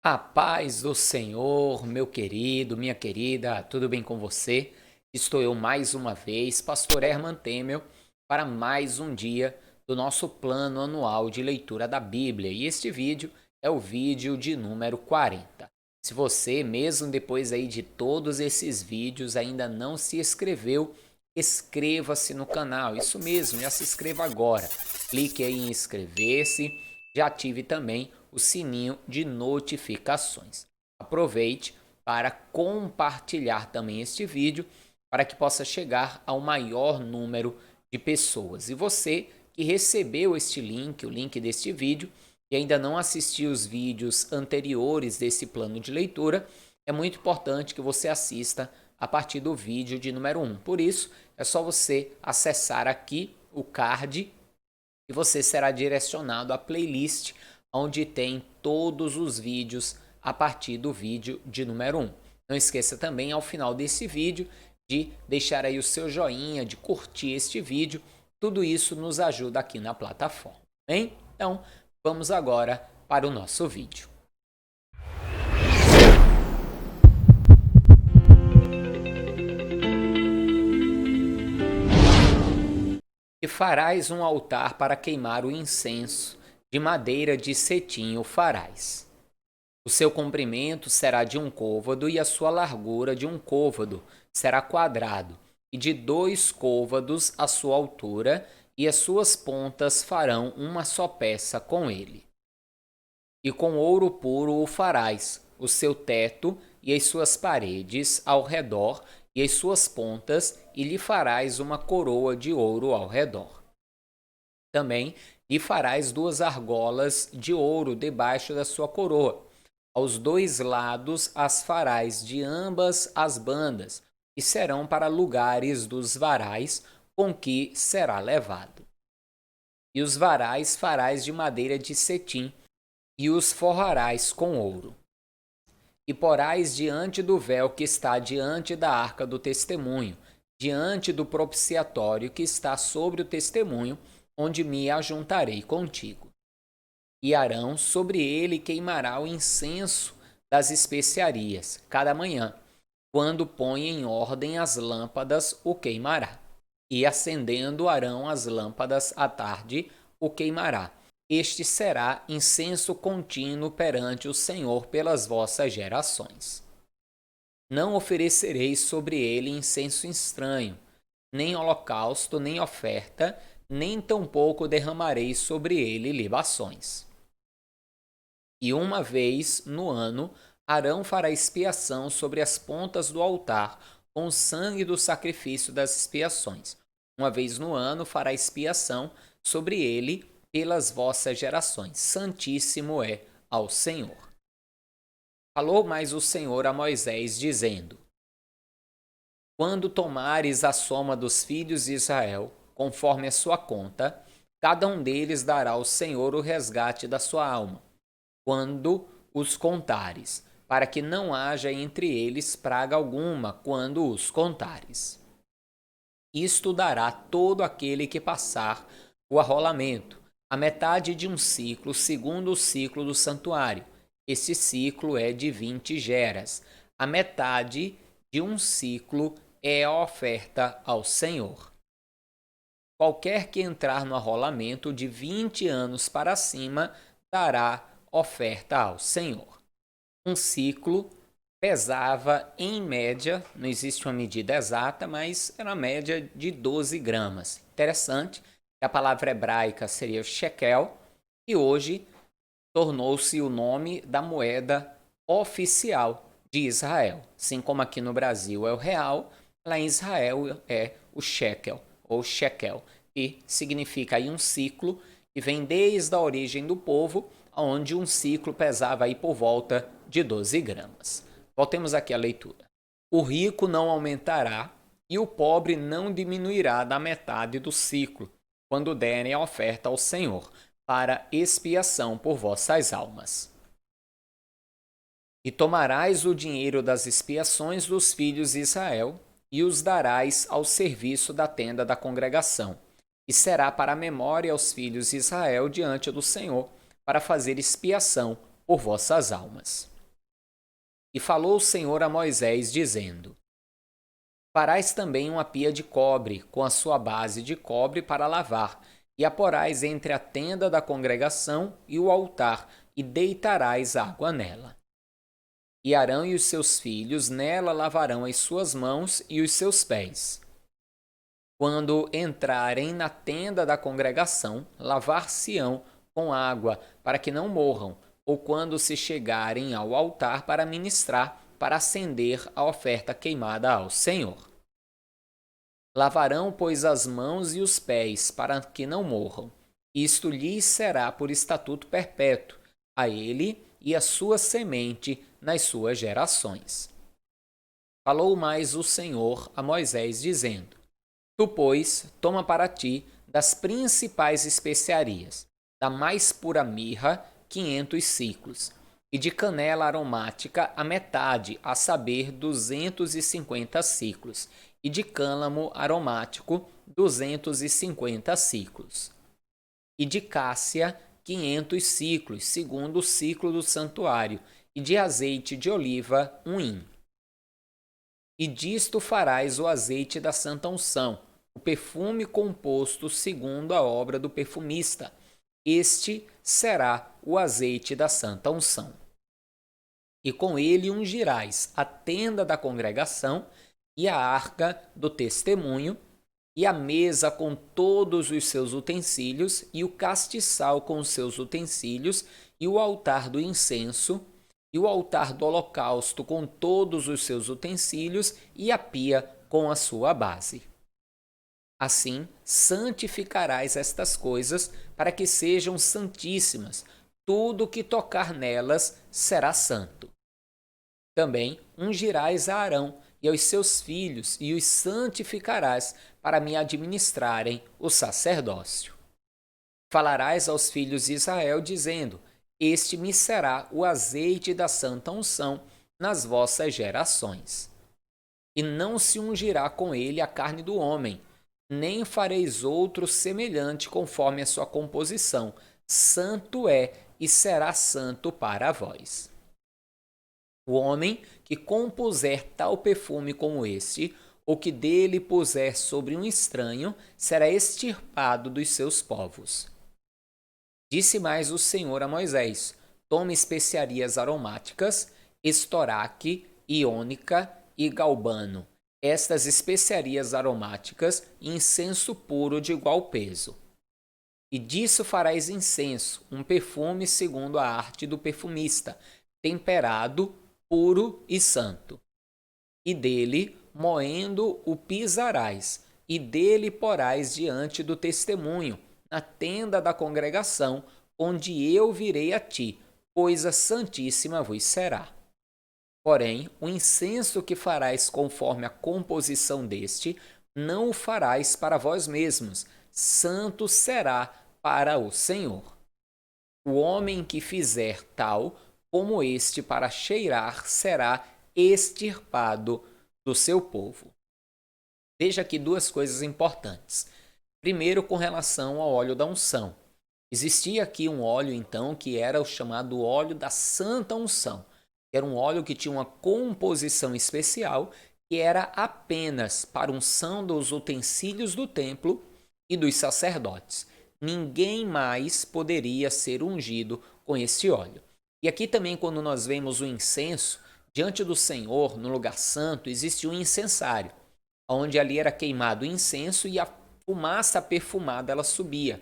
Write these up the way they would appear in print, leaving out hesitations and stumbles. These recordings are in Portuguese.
A paz do Senhor, meu querido, minha querida, tudo bem com você? Estou eu mais uma vez, Pastor Herman Temel, para mais um dia do nosso plano anual de leitura da Bíblia. E este vídeo é o vídeo de número 40. Se você, mesmo depois aí de todos esses vídeos, ainda não se inscreveu, inscreva-se no canal. Isso mesmo, já se inscreva agora. Clique aí em inscrever-se, já ative também o sininho de notificações. Aproveite para compartilhar também este vídeo para que possa chegar ao maior número de pessoas. E você que recebeu este link, o link deste vídeo, e ainda não assistiu os vídeos anteriores desse plano de leitura, é muito importante que você assista a partir do vídeo de número 1. Por isso, é só você acessar aqui o card e você será direcionado à playlist onde tem todos os vídeos a partir do vídeo de número 1. Não esqueça também ao final desse vídeo de deixar aí o seu joinha, de curtir este vídeo. Tudo isso nos ajuda aqui na plataforma, hein? Então, vamos agora para o nosso vídeo. E farás um altar para queimar o incenso, de madeira de cetim o farás. O seu comprimento será de um côvado e a sua largura de um côvado será quadrado, e de 2 côvados a sua altura, e as suas pontas farão uma só peça com ele. E com ouro puro o farás, o seu teto e as suas paredes ao redor, e as suas pontas, e lhe farás uma coroa de ouro ao redor. Também lhe farás 2 argolas de ouro debaixo da sua coroa. Aos 2 lados as farás de ambas as bandas, e serão para lugares dos varais com que será levado. E os varais farás de madeira de cetim, e os forrarás com ouro. E porás diante do véu que está diante da arca do testemunho, diante do propiciatório que está sobre o testemunho, onde me ajuntarei contigo. E Arão sobre ele queimará o incenso das especiarias, cada manhã. Quando põe em ordem as lâmpadas, o queimará. E acendendo Arão as lâmpadas à tarde, o queimará. Este será incenso contínuo perante o Senhor pelas vossas gerações. Não oferecereis sobre ele incenso estranho, nem holocausto, nem oferta, nem tampouco derramareis sobre ele libações. E uma vez no ano, Arão fará expiação sobre as pontas do altar com o sangue do sacrifício das expiações. Uma vez no ano fará expiação sobre ele pelas vossas gerações. Santíssimo é ao Senhor. Falou mais o Senhor a Moisés, dizendo: Quando tomares a soma dos filhos de Israel, conforme a sua conta, cada um deles dará ao Senhor o resgate da sua alma, quando os contares, para que não haja entre eles praga alguma quando os contares. Isto dará todo aquele que passar o arrolamento, a metade de um ciclo, segundo o ciclo do santuário. Este ciclo é de 20 geras. A metade de um ciclo é a oferta ao Senhor. Qualquer que entrar no arrolamento de 20 anos para cima dará oferta ao Senhor. Um ciclo pesava, em média, não existe uma medida exata, mas era uma média de 12 gramas. Interessante que a palavra hebraica seria shekel, e hoje tornou-se o nome da moeda oficial de Israel. Assim como aqui no Brasil é o real, lá em Israel é o shekel, ou shekel, que significa aí um ciclo, e vem desde a origem do povo, onde um ciclo pesava aí por volta de 12 gramas. Voltemos aqui à leitura. O rico não aumentará e o pobre não diminuirá da metade do ciclo, quando derem a oferta ao Senhor, para expiação por vossas almas. E tomarás o dinheiro das expiações dos filhos de Israel, e os darás ao serviço da tenda da congregação, e será para a memória aos filhos de Israel diante do Senhor, para fazer expiação por vossas almas. E falou o Senhor a Moisés, dizendo: Farás também uma pia de cobre, com a sua base de cobre para lavar, e a porás entre a tenda da congregação e o altar, e deitarás água nela. E Arão e os seus filhos nela lavarão as suas mãos e os seus pés. Quando entrarem na tenda da congregação, lavar-se-ão com água, para que não morram, ou quando se chegarem ao altar para ministrar, para acender a oferta queimada ao Senhor. Lavarão, pois, as mãos e os pés, para que não morram. Isto lhes será por estatuto perpétuo, a ele e a sua semente nas suas gerações. Falou mais o Senhor a Moisés, dizendo: Tu, pois, toma para ti das principais especiarias, da mais pura mirra, 500 siclos, e de canela aromática a metade, a saber, 250 siclos, e de cálamo aromático, 250 siclos, e de cássia, 500 siclos, segundo o ciclo do santuário, e de azeite de oliva, 1 hin. E disto farás o azeite da santa unção, o perfume composto segundo a obra do perfumista. Este será o azeite da santa unção. E com ele ungirás a tenda da congregação e a arca do testemunho, e a mesa com todos os seus utensílios, e o castiçal com os seus utensílios, e o altar do incenso, e o altar do holocausto com todos os seus utensílios, e a pia com a sua base. Assim, santificarás estas coisas, para que sejam santíssimas. Tudo que tocar nelas será santo. Também ungirás a Arão e aos seus filhos, e os santificarás, para me administrarem o sacerdócio. Falarás aos filhos de Israel, dizendo: Este me será o azeite da santa unção nas vossas gerações. E não se ungirá com ele a carne do homem, nem fareis outro semelhante conforme a sua composição. Santo é e será santo para vós. O homem que compuser tal perfume como este, ou que dele puser sobre um estranho, será extirpado dos seus povos. Disse mais o Senhor a Moisés: Tome especiarias aromáticas, estoraque, iônica e galbano, estas especiarias aromáticas e incenso puro de igual peso. E disso farás incenso, um perfume segundo a arte do perfumista, temperado, puro e santo. E dele, moendo, o pisarás, e dele porás diante do testemunho, na tenda da congregação, onde eu virei a ti, coisa santíssima vos será. Porém, o incenso que farás conforme a composição deste, não o farás para vós mesmos, santo será para o Senhor. O homem que fizer tal como este para cheirar será extirpado do seu povo. Veja aqui duas coisas importantes. Primeiro, com relação ao óleo da unção. Existia aqui um óleo, então, que era o chamado óleo da santa unção. Era um óleo que tinha uma composição especial, que era apenas para unção dos utensílios do templo e dos sacerdotes. Ninguém mais poderia ser ungido com esse óleo. E aqui também, quando nós vemos o incenso, diante do Senhor, no lugar santo, existe um incensário, onde ali era queimado o incenso e a fumaça perfumada ela subia.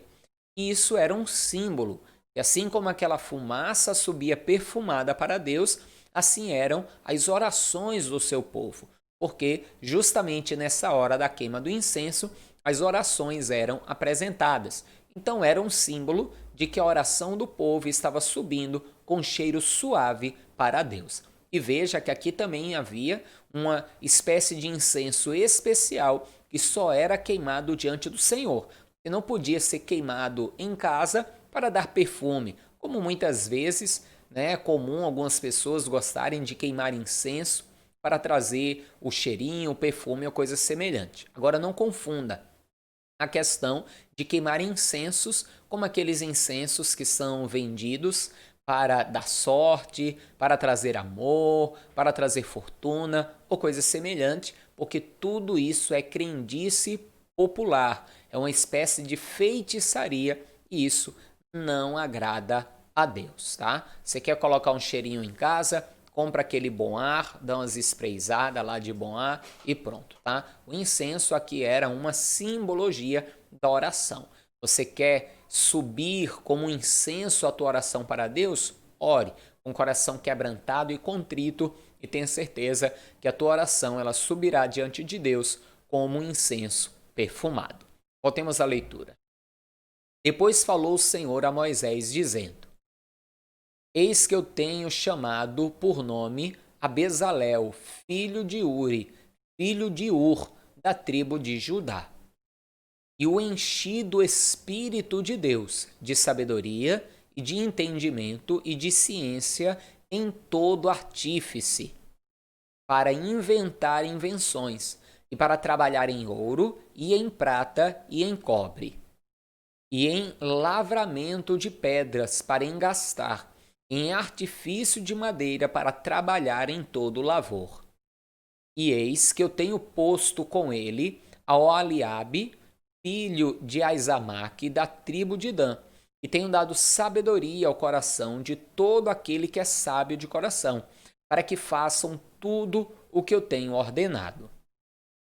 E isso era um símbolo. E assim como aquela fumaça subia perfumada para Deus, assim eram as orações do seu povo. Porque justamente nessa hora da queima do incenso, as orações eram apresentadas. Então era um símbolo de que a oração do povo estava subindo com cheiro suave para Deus. E veja que aqui também havia uma espécie de incenso especial que só era queimado diante do Senhor. E não podia ser queimado em casa para dar perfume, como muitas vezes é comum algumas pessoas gostarem de queimar incenso para trazer o cheirinho, o perfume ou coisa semelhante. Agora não confunda a questão de queimar incensos como aqueles incensos que são vendidos para dar sorte, para trazer amor, para trazer fortuna ou coisa semelhante, porque tudo isso é crendice popular, é uma espécie de feitiçaria e isso não agrada a Deus, tá? Você quer colocar um cheirinho em casa? Compra aquele bom ar, dá umas sprayzadas lá de bom ar e pronto, tá? O incenso aqui era uma simbologia da oração. Você quer subir como um incenso a tua oração para Deus? Ore com o coração quebrantado e contrito e tenha certeza que a tua oração ela subirá diante de Deus como um incenso perfumado. Voltemos à leitura. Depois falou o Senhor a Moisés, dizendo: Eis que eu tenho chamado por nome a Bezalel, filho de Uri, filho de Ur, da tribo de Judá. E o enchi do Espírito de Deus, de sabedoria e de entendimento e de ciência em todo artífice, para inventar invenções, e para trabalhar em ouro, e em prata, e em cobre, e em lavramento de pedras, para engastar, em artifício de madeira, para trabalhar em todo lavor. E eis que eu tenho posto com ele a Oliabe, filho de Aizamaque, da tribo de Dan, e tenho dado sabedoria ao coração de todo aquele que é sábio de coração, para que façam tudo o que eu tenho ordenado.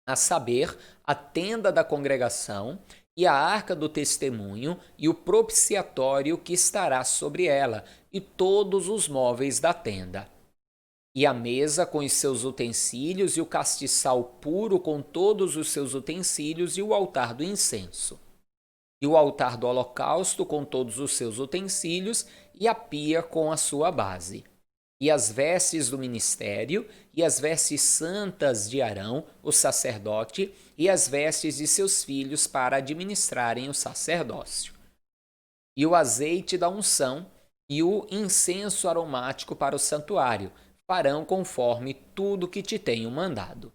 A saber, a tenda da congregação e a arca do testemunho e o propiciatório que estará sobre ela, e todos os móveis da tenda. E a mesa com os seus utensílios, e o castiçal puro com todos os seus utensílios, e o altar do incenso. E o altar do holocausto com todos os seus utensílios, e a pia com a sua base. E as vestes do ministério, e as vestes santas de Arão, o sacerdote, e as vestes de seus filhos para administrarem o sacerdócio. E o azeite da unção, e o incenso aromático para o santuário, farão conforme tudo que te tenho mandado.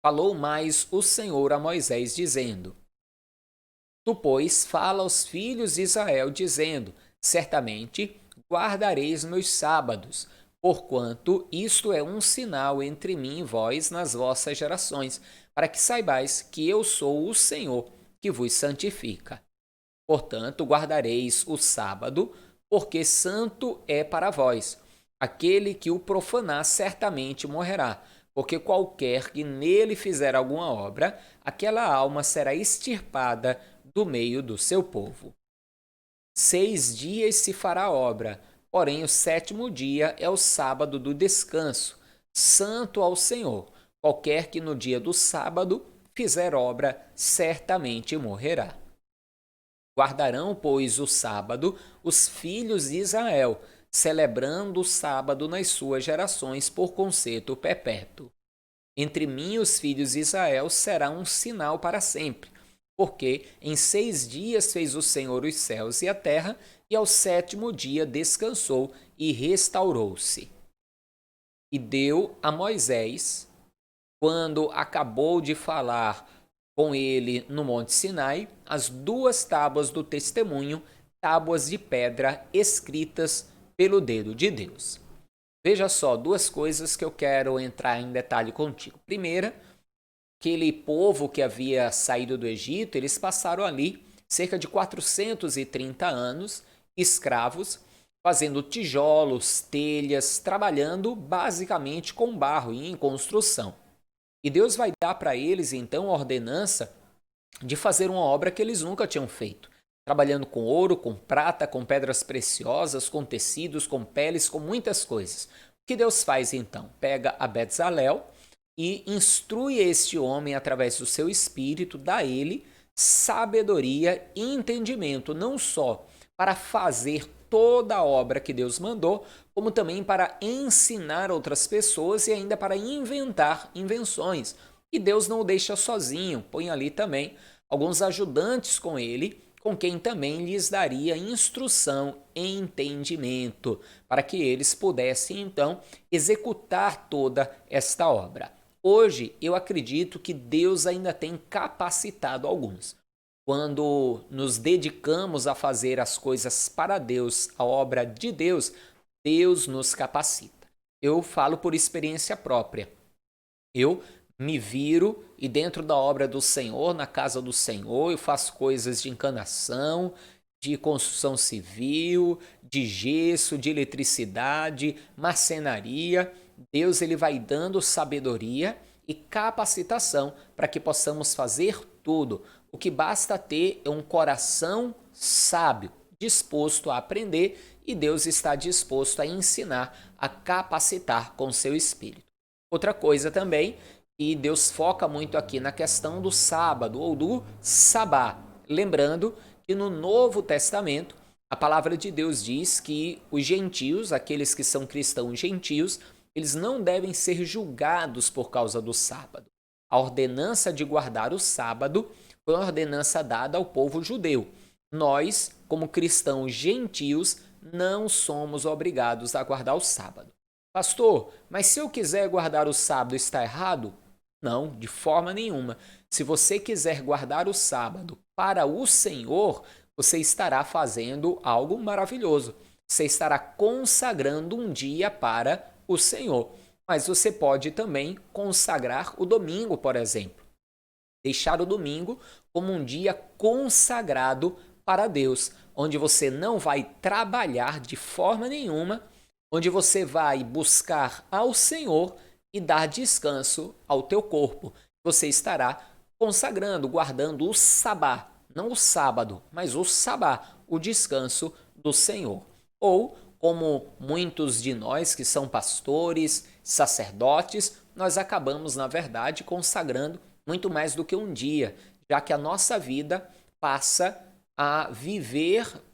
Falou mais o Senhor a Moisés, dizendo: Tu, pois, fala aos filhos de Israel, dizendo: Certamente guardareis meus sábados, porquanto isto é um sinal entre mim e vós nas vossas gerações, para que saibais que eu sou o Senhor que vos santifica. Portanto, guardareis o sábado, porque santo é para vós. Aquele que o profanar certamente morrerá, porque qualquer que nele fizer alguma obra, aquela alma será extirpada do meio do seu povo. 6 dias se fará obra, porém o 7º dia é o sábado do descanso, santo ao Senhor. Qualquer que no dia do sábado fizer obra, certamente morrerá. Guardarão, pois, o sábado os filhos de Israel, celebrando o sábado nas suas gerações por conceito perpétuo. Entre mim e os filhos de Israel será um sinal para sempre, porque em 6 dias fez o Senhor os céus e a terra, e ao 7º dia descansou e restaurou-se. E deu a Moisés, quando acabou de falar com ele no Monte Sinai, as 2 tábuas do testemunho, tábuas de pedra escritas pelo dedo de Deus. Veja só, 2 coisas que eu quero entrar em detalhe contigo. Primeira, aquele povo que havia saído do Egito, eles passaram ali cerca de 430 anos escravos, fazendo tijolos, telhas, trabalhando basicamente com barro e em construção. E Deus vai dar para eles, então, a ordenança de fazer uma obra que eles nunca tinham feito. Trabalhando com ouro, com prata, com pedras preciosas, com tecidos, com peles, com muitas coisas. O que Deus faz, então? Pega a Bezalel e instrui este homem através do seu espírito, dá a ele sabedoria e entendimento, não só para fazer toda a obra que Deus mandou, como também para ensinar outras pessoas e ainda para inventar invenções. E Deus não o deixa sozinho, põe ali também alguns ajudantes com ele, com quem também lhes daria instrução e entendimento, para que eles pudessem então executar toda esta obra. Hoje eu acredito que Deus ainda tem capacitado alguns. quando nos dedicamos a fazer as coisas para Deus, a obra de Deus, Deus nos capacita. Eu falo por experiência própria. Eu me viro e dentro da obra do Senhor, na casa do Senhor, eu faço coisas de encanação, de construção civil, de gesso, de eletricidade, marcenaria. Deus ele vai dando sabedoria e capacitação para que possamos fazer tudo. O que basta ter é um coração sábio, disposto a aprender, e Deus está disposto a ensinar, a capacitar com seu espírito. Outra coisa também, e Deus foca muito aqui na questão do sábado ou do sabá. Lembrando que no Novo Testamento, a palavra de Deus diz que os gentios, aqueles que são cristãos gentios, eles não devem ser julgados por causa do sábado. A ordenança de guardar o sábado foi uma ordenança dada ao povo judeu. Nós, como cristãos gentios, não somos obrigados a guardar o sábado. Pastor, mas se eu quiser guardar o sábado, está errado? Não, de forma nenhuma. Se você quiser guardar o sábado para o Senhor, você estará fazendo algo maravilhoso. Você estará consagrando um dia para o Senhor. Mas você pode também consagrar o domingo, por exemplo. Deixar o domingo como um dia consagrado para Deus, onde você não vai trabalhar de forma nenhuma, onde você vai buscar ao Senhor e dar descanso ao teu corpo. Você estará consagrando, guardando o sabá, não o sábado, mas o sabá, o descanso do Senhor. Ou, como muitos de nós que são pastores, sacerdotes, nós acabamos, na verdade, consagrando muito mais do que um dia, já que a nossa vida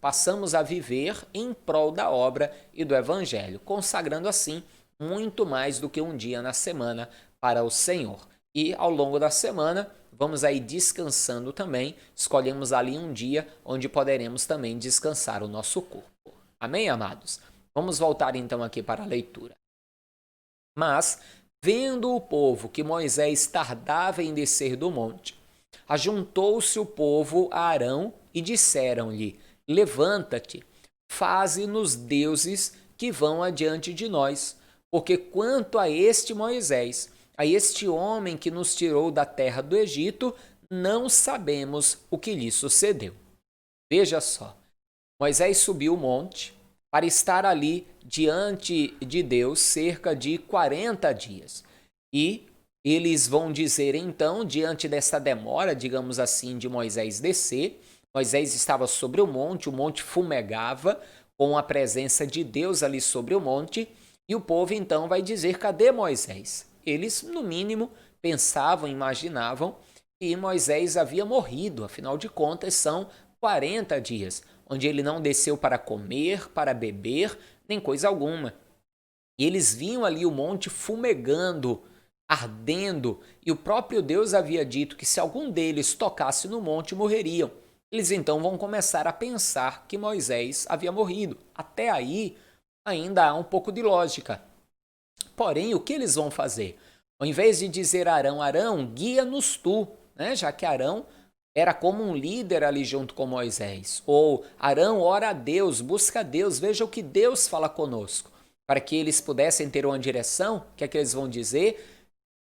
passamos a viver em prol da obra e do Evangelho, consagrando assim muito mais do que um dia na semana para o Senhor. E ao longo da semana, vamos aí descansando também, escolhemos ali um dia onde poderemos também descansar o nosso corpo. Amém, amados? Vamos voltar então aqui para a leitura. Mas, vendo o povo que Moisés tardava em descer do monte, ajuntou-se o povo a Arão e disseram-lhe: Levanta-te, faze-nos deuses que vão adiante de nós, porque quanto a este Moisés, a este homem que nos tirou da terra do Egito, não sabemos o que lhe sucedeu. Veja só, Moisés subiu o monte para estar ali diante de Deus cerca de 40 dias. E eles vão dizer então, diante dessa demora, digamos assim, de Moisés descer, Moisés estava sobre o monte fumegava com a presença de Deus ali sobre o monte, e o povo então vai dizer: cadê Moisés? Eles, no mínimo, pensavam, imaginavam que Moisés havia morrido, afinal de contas são 40 dias, onde ele não desceu para comer, para beber, nem coisa alguma. E eles viam ali o monte fumegando, ardendo, e o próprio Deus havia dito que se algum deles tocasse no monte, morreriam. Eles então vão começar a pensar que Moisés havia morrido. Até aí, ainda há um pouco de lógica. Porém, o que eles vão fazer? Ao invés de dizer a Arão: Arão, guia-nos tu, né? Já que Arão era como um líder ali junto com Moisés. Ou Arão, ora a Deus, busca a Deus, veja o que Deus fala conosco. Para que eles pudessem ter uma direção, o que é que eles vão dizer?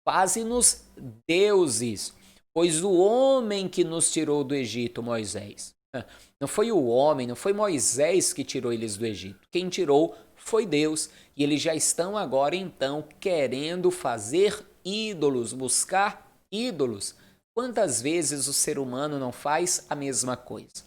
Faze-nos deuses, pois o homem que nos tirou do Egito, Moisés. Não foi o homem, não foi Moisés que tirou eles do Egito. Quem tirou foi Deus. E eles já estão agora, então, querendo fazer ídolos, buscar ídolos. Quantas vezes o ser humano não faz a mesma coisa?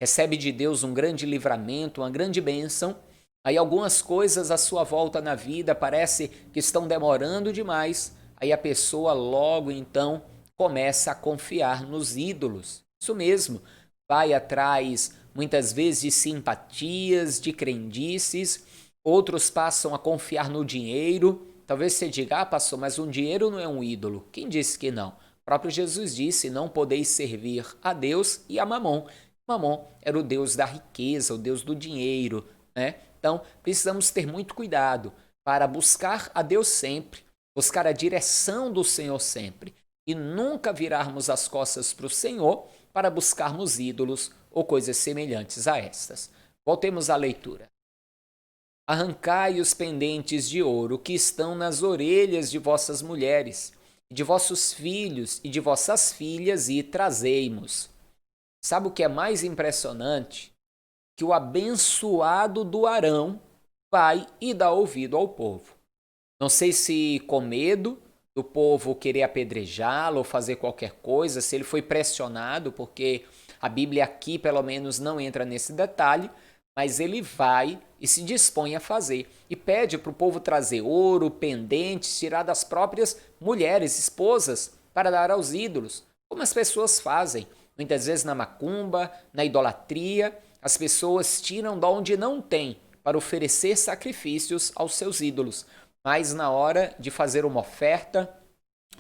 Recebe de Deus um grande livramento, uma grande bênção. Aí algumas coisas à sua volta na vida parece que estão demorando demais. Aí a pessoa logo, então, começa a confiar nos ídolos. Isso mesmo. Vai atrás, muitas vezes, de simpatias, de crendices. Outros passam a confiar no dinheiro. Talvez você diga: pastor, mas o dinheiro não é um ídolo. Quem disse que não? O próprio Jesus disse: não podeis servir a Deus e a Mamon. Mamon era o Deus da riqueza, o Deus do dinheiro, né? Então, precisamos ter muito cuidado para buscar a Deus sempre, buscar a direção do Senhor sempre e nunca virarmos as costas para o Senhor para buscarmos ídolos ou coisas semelhantes a estas. Voltemos à leitura. Arrancai os pendentes de ouro que estão nas orelhas de vossas mulheres, de vossos filhos e de vossas filhas, e trazei-mos. Sabe o que é mais impressionante? Que o abençoado do Arão vai e dá ouvido ao povo. Não sei se com medo do povo querer apedrejá-lo ou fazer qualquer coisa, se ele foi pressionado, porque a Bíblia aqui pelo menos não entra nesse detalhe, mas ele vai e se dispõe a fazer. E pede para o povo trazer ouro, pendentes, tirar das próprias mulheres, esposas, para dar aos ídolos, como as pessoas fazem. Muitas vezes na macumba, na idolatria, as pessoas tiram de onde não tem para oferecer sacrifícios aos seus ídolos. Mas na hora de fazer uma oferta,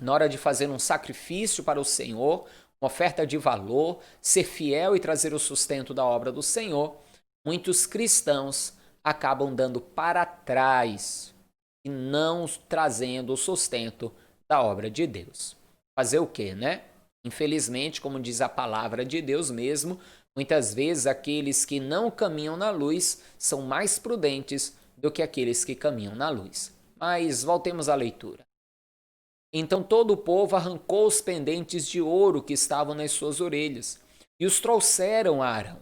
na hora de fazer um sacrifício para o Senhor, uma oferta de valor, ser fiel e trazer o sustento da obra do Senhor, muitos cristãos acabam dando para trás e não trazendo o sustento da obra de Deus. Fazer o quê, né? Infelizmente, como diz a palavra de Deus mesmo, muitas vezes aqueles que não caminham na luz são mais prudentes do que aqueles que caminham na luz. Mas voltemos à leitura. Então todo o povo arrancou os pendentes de ouro que estavam nas suas orelhas e os trouxeram a Arão.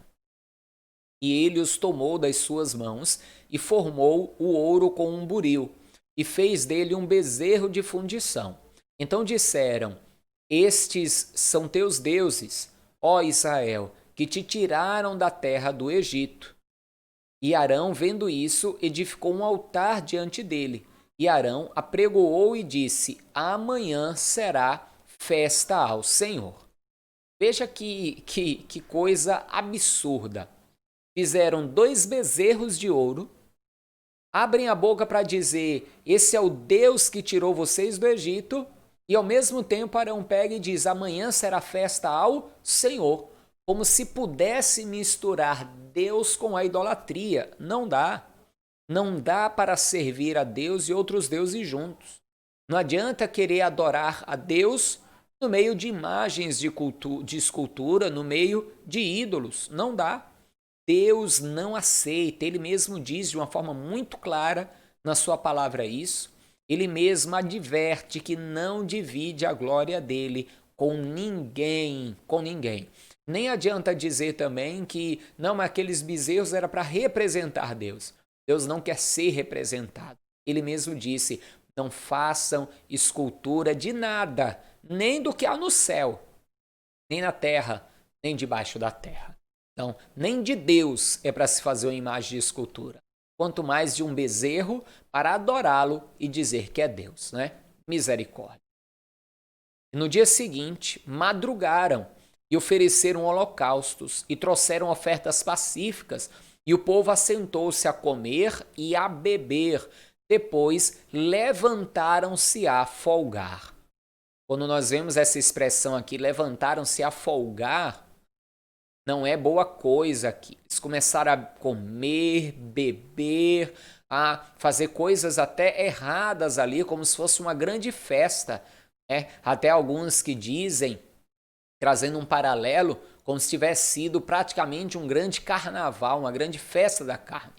E ele os tomou das suas mãos e formou o ouro com um buril e fez dele um bezerro de fundição. Então disseram: Estes são teus deuses, ó Israel, que te tiraram da terra do Egito. E Arão, vendo isso, edificou um altar diante dele. E Arão apregoou e disse: Amanhã será festa ao Senhor. Veja que coisa absurda. Fizeram 2 bezerros de ouro, abrem a boca para dizer: esse é o Deus que tirou vocês do Egito, e ao mesmo tempo Arão pega e diz: amanhã será festa ao Senhor. Como se pudesse misturar Deus com a idolatria. Não dá. Não dá para servir a Deus e outros deuses juntos. Não adianta querer adorar a Deus no meio de imagens de escultura, no meio de ídolos. Não dá. Deus não aceita. Ele mesmo diz de uma forma muito clara na sua palavra isso. Ele mesmo adverte que não divide a glória dele com ninguém, Nem adianta dizer também que não, aqueles bezerros era para representar Deus. Deus não quer ser representado. Ele mesmo disse: não façam escultura de nada, nem do que há no céu, nem na terra, nem debaixo da terra. Então, nem de Deus é para se fazer uma imagem de escultura, quanto mais de um bezerro para adorá-lo e dizer que é Deus, né? Misericórdia. E no dia seguinte, madrugaram e ofereceram holocaustos e trouxeram ofertas pacíficas, e o povo assentou-se a comer e a beber. Depois levantaram-se a folgar. Quando nós vemos essa expressão aqui, levantaram-se a folgar, não é boa coisa aqui. Eles começaram a comer, beber, a fazer coisas até erradas ali, como se fosse uma grande festa. Até alguns que dizem, trazendo um paralelo, como se tivesse sido praticamente um grande carnaval, uma grande festa da carne.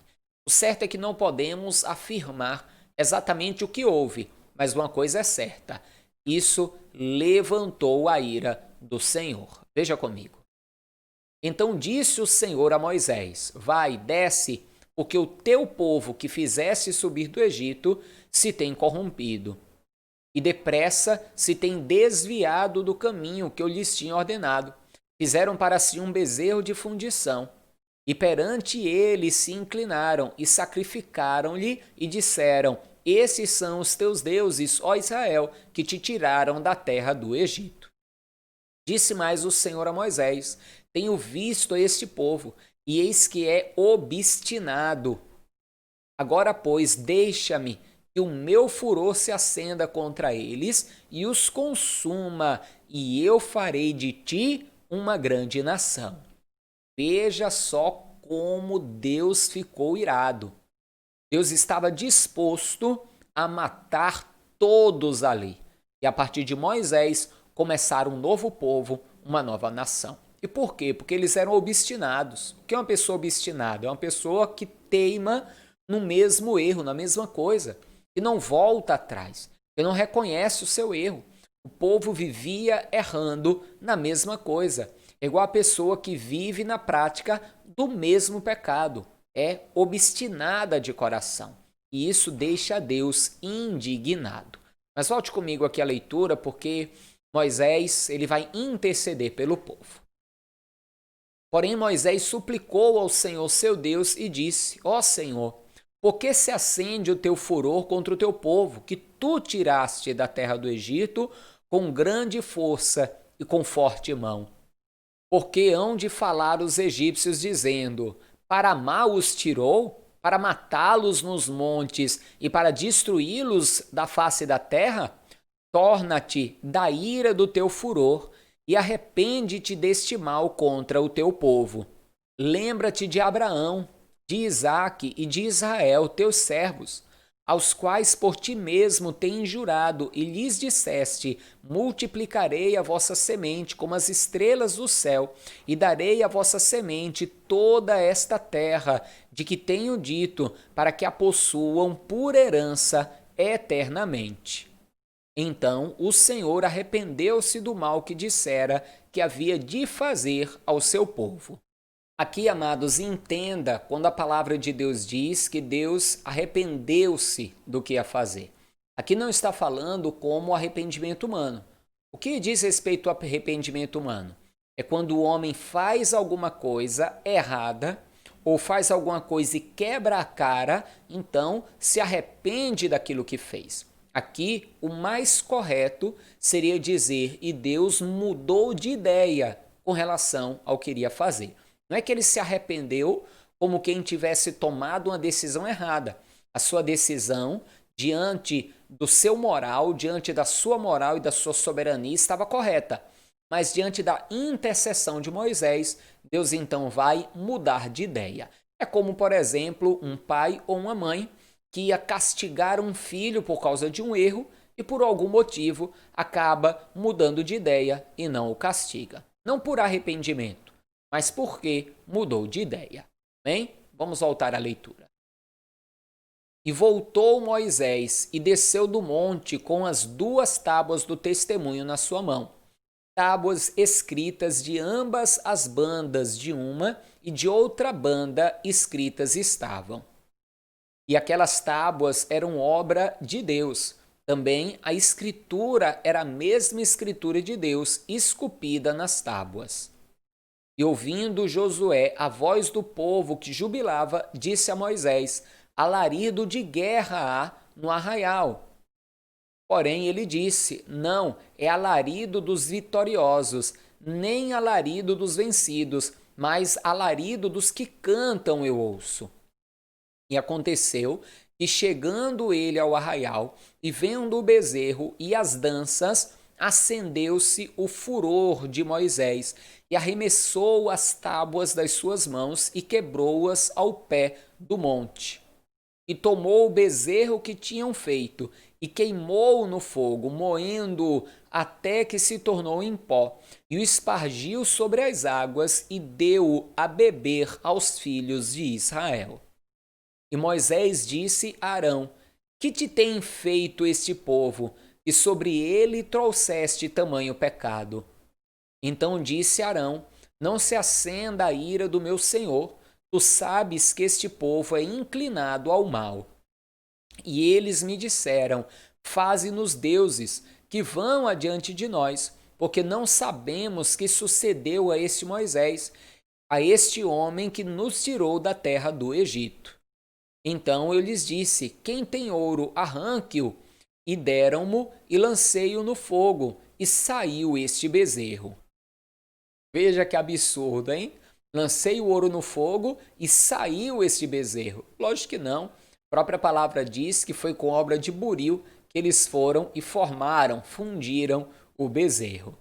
O certo é que não podemos afirmar exatamente o que houve, mas uma coisa é certa: isso levantou a ira do Senhor. Veja comigo. Então disse o Senhor a Moisés: vai, desce, porque o teu povo que fizeste subir do Egito se tem corrompido, e depressa se tem desviado do caminho que eu lhes tinha ordenado. Fizeram para si um bezerro de fundição, e perante ele se inclinaram e sacrificaram-lhe e disseram: esses são os teus deuses, ó Israel, que te tiraram da terra do Egito. Disse mais o Senhor a Moisés: tenho visto este povo, e eis que é obstinado. Agora, pois, deixa-me que o meu furor se acenda contra eles e os consuma, e eu farei de ti uma grande nação. Veja só como Deus ficou irado. Deus estava disposto a matar todos ali. E a partir de Moisés, começar um novo povo, uma nova nação. E por quê? Porque eles eram obstinados. O que é uma pessoa obstinada? É uma pessoa que teima no mesmo erro, na mesma coisa, e não volta atrás, e não reconhece o seu erro. O povo vivia errando na mesma coisa. É igual a pessoa que vive na prática do mesmo pecado. É obstinada de coração. E isso deixa Deus indignado. Mas volte comigo aqui à leitura, porque Moisés ele vai interceder pelo povo. Porém, Moisés suplicou ao Senhor seu Deus e disse: Ó Senhor, por que se acende o teu furor contra o teu povo, que tu tiraste da terra do Egito com grande força e com forte mão? Porque hão de falar os egípcios, dizendo: Para mal os tirou, para matá-los nos montes e para destruí-los da face da terra? Torna-te da ira do teu furor e arrepende-te deste mal contra o teu povo. Lembra-te de Abraão, de Isaque e de Israel, teus servos, aos quais por ti mesmo tens jurado, e lhes disseste: multiplicarei a vossa semente como as estrelas do céu, e darei à vossa semente toda esta terra, de que tenho dito, para que a possuam por herança eternamente. Então o Senhor arrependeu-se do mal que dissera que havia de fazer ao seu povo. Aqui, amados, entenda quando a palavra de Deus diz que Deus arrependeu-se do que ia fazer. Aqui não está falando como arrependimento humano. O que diz respeito ao arrependimento humano? É quando o homem faz alguma coisa errada ou faz alguma coisa e quebra a cara, então se arrepende daquilo que fez. Aqui, o mais correto seria dizer: e Deus mudou de ideia com relação ao que iria fazer. Não é que ele se arrependeu como quem tivesse tomado uma decisão errada. A sua decisão diante do seu moral, diante da sua moral e da sua soberania estava correta. Mas diante da intercessão de Moisés, Deus então vai mudar de ideia. É como, por exemplo, um pai ou uma mãe que ia castigar um filho por causa de um erro e por algum motivo acaba mudando de ideia e não o castiga. Não por arrependimento, mas porque mudou de ideia. Bem, vamos voltar à leitura. E voltou Moisés e desceu do monte com as 2 tábuas do testemunho na sua mão. Tábuas escritas de ambas as bandas de uma e de outra banda escritas estavam. E aquelas tábuas eram obra de Deus. Também a escritura era a mesma escritura de Deus, esculpida nas tábuas. E ouvindo Josué a voz do povo que jubilava, disse a Moisés: alarido de guerra há no arraial. Porém ele disse: não, é alarido dos vitoriosos, nem alarido dos vencidos, mas alarido dos que cantam eu ouço. E aconteceu que, chegando ele ao arraial e vendo o bezerro e as danças, acendeu-se o furor de Moisés e arremessou as tábuas das suas mãos e quebrou-as ao pé do monte. E tomou o bezerro que tinham feito e queimou-o no fogo, moendo-o até que se tornou em pó, e o espargiu sobre as águas e deu-o a beber aos filhos de Israel. E Moisés disse a Arão: que te tem feito este povo, e sobre ele trouxeste tamanho pecado? Então disse Arão: não se acenda a ira do meu senhor, tu sabes que este povo é inclinado ao mal. E eles me disseram: faze-nos deuses, que vão adiante de nós, porque não sabemos que sucedeu a este Moisés, a este homem que nos tirou da terra do Egito. Então eu lhes disse: quem tem ouro, arranque-o. E deram-mo e lancei-o no fogo, e saiu este bezerro. Veja que absurdo, hein? Lancei o ouro no fogo e saiu este bezerro. Lógico que não. A própria palavra diz que foi com obra de buril que eles foram e fundiram o bezerro.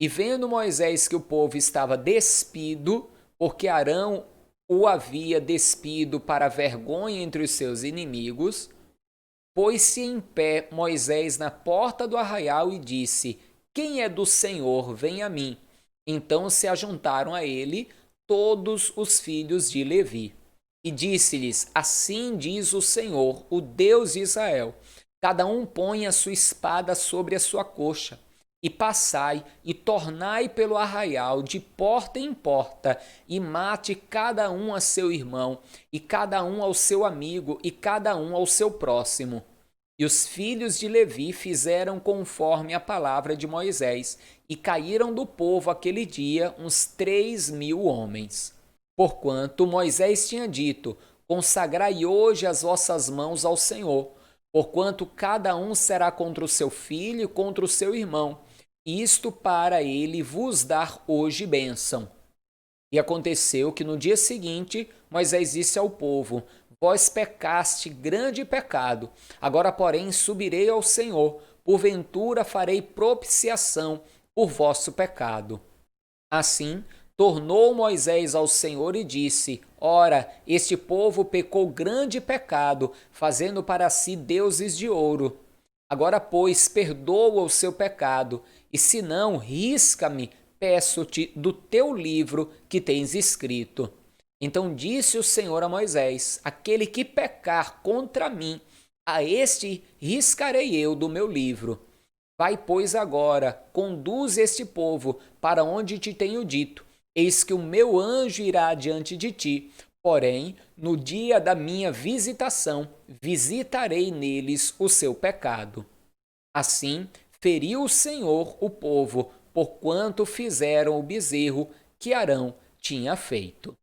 E vendo Moisés que o povo estava despido, porque Arão o havia despido para vergonha entre os seus inimigos, pôs-se em pé Moisés na porta do arraial e disse: quem é do Senhor, vem a mim. Então se ajuntaram a ele todos os filhos de Levi. E disse-lhes: Assim diz o Senhor, o Deus de Israel: cada um põe a sua espada sobre a sua coxa, e passai e tornai pelo arraial de porta em porta, e mate cada um a seu irmão, e cada um ao seu amigo, e cada um ao seu próximo. E os filhos de Levi fizeram conforme a palavra de Moisés, e caíram do povo aquele dia uns 3.000 homens. Porquanto Moisés tinha dito: Consagrai hoje as vossas mãos ao Senhor, porquanto cada um será contra o seu filho e contra o seu irmão, isto para ele vos dar hoje bênção. E aconteceu que no dia seguinte Moisés disse ao povo: Vós pecaste grande pecado, agora porém subirei ao Senhor, porventura farei propiciação por vosso pecado. Assim, tornou Moisés ao Senhor e disse: Ora, este povo pecou grande pecado, fazendo para si deuses de ouro. Agora, pois, perdoa o seu pecado, e se não, risca-me, peço-te, do teu livro que tens escrito. Então disse o Senhor a Moisés: Aquele que pecar contra mim, a este riscarei eu do meu livro. Vai, pois, agora, conduz este povo para onde te tenho dito. Eis que o meu anjo irá diante de ti. Porém, no dia da minha visitação, visitarei neles o seu pecado. Assim, feriu o Senhor o povo, porquanto fizeram o bezerro que Arão tinha feito.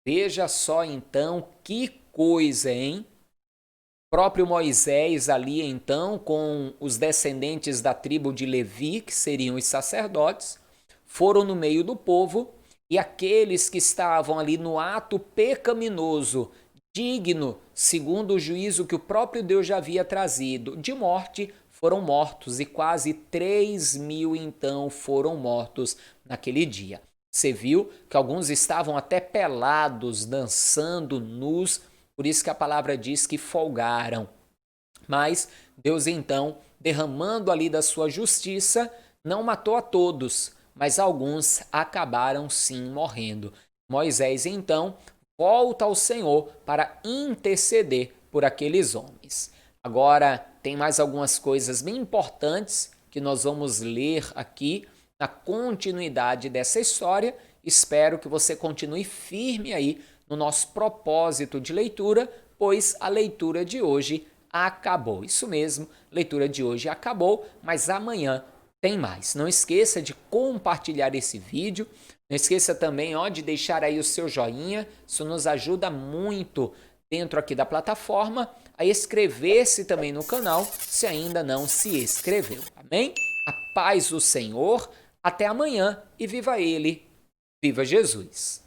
Veja só então que coisa, hein? Próprio Moisés ali então, com os descendentes da tribo de Levi, que seriam os sacerdotes, foram no meio do povo, e aqueles que estavam ali no ato pecaminoso, digno, segundo o juízo que o próprio Deus já havia trazido, de morte, foram mortos, e quase 3.000 então foram mortos naquele dia. Você viu que alguns estavam até pelados, dançando nus, por isso que a palavra diz que folgaram. Mas Deus então, derramando ali da sua justiça, não matou a todos, mas alguns acabaram sim morrendo. Moisés então volta ao Senhor para interceder por aqueles homens. Agora tem mais algumas coisas bem importantes que nós vamos ler aqui na continuidade dessa história. Espero que você continue firme aí no nosso propósito de leitura, pois a leitura de hoje acabou. Isso mesmo, leitura de hoje acabou, mas amanhã tem mais. Não esqueça de compartilhar esse vídeo, não esqueça também de deixar aí o seu joinha, isso nos ajuda muito dentro aqui da plataforma, a inscrever-se também no canal se ainda não se inscreveu, amém? A paz do Senhor, até amanhã e viva Ele, viva Jesus!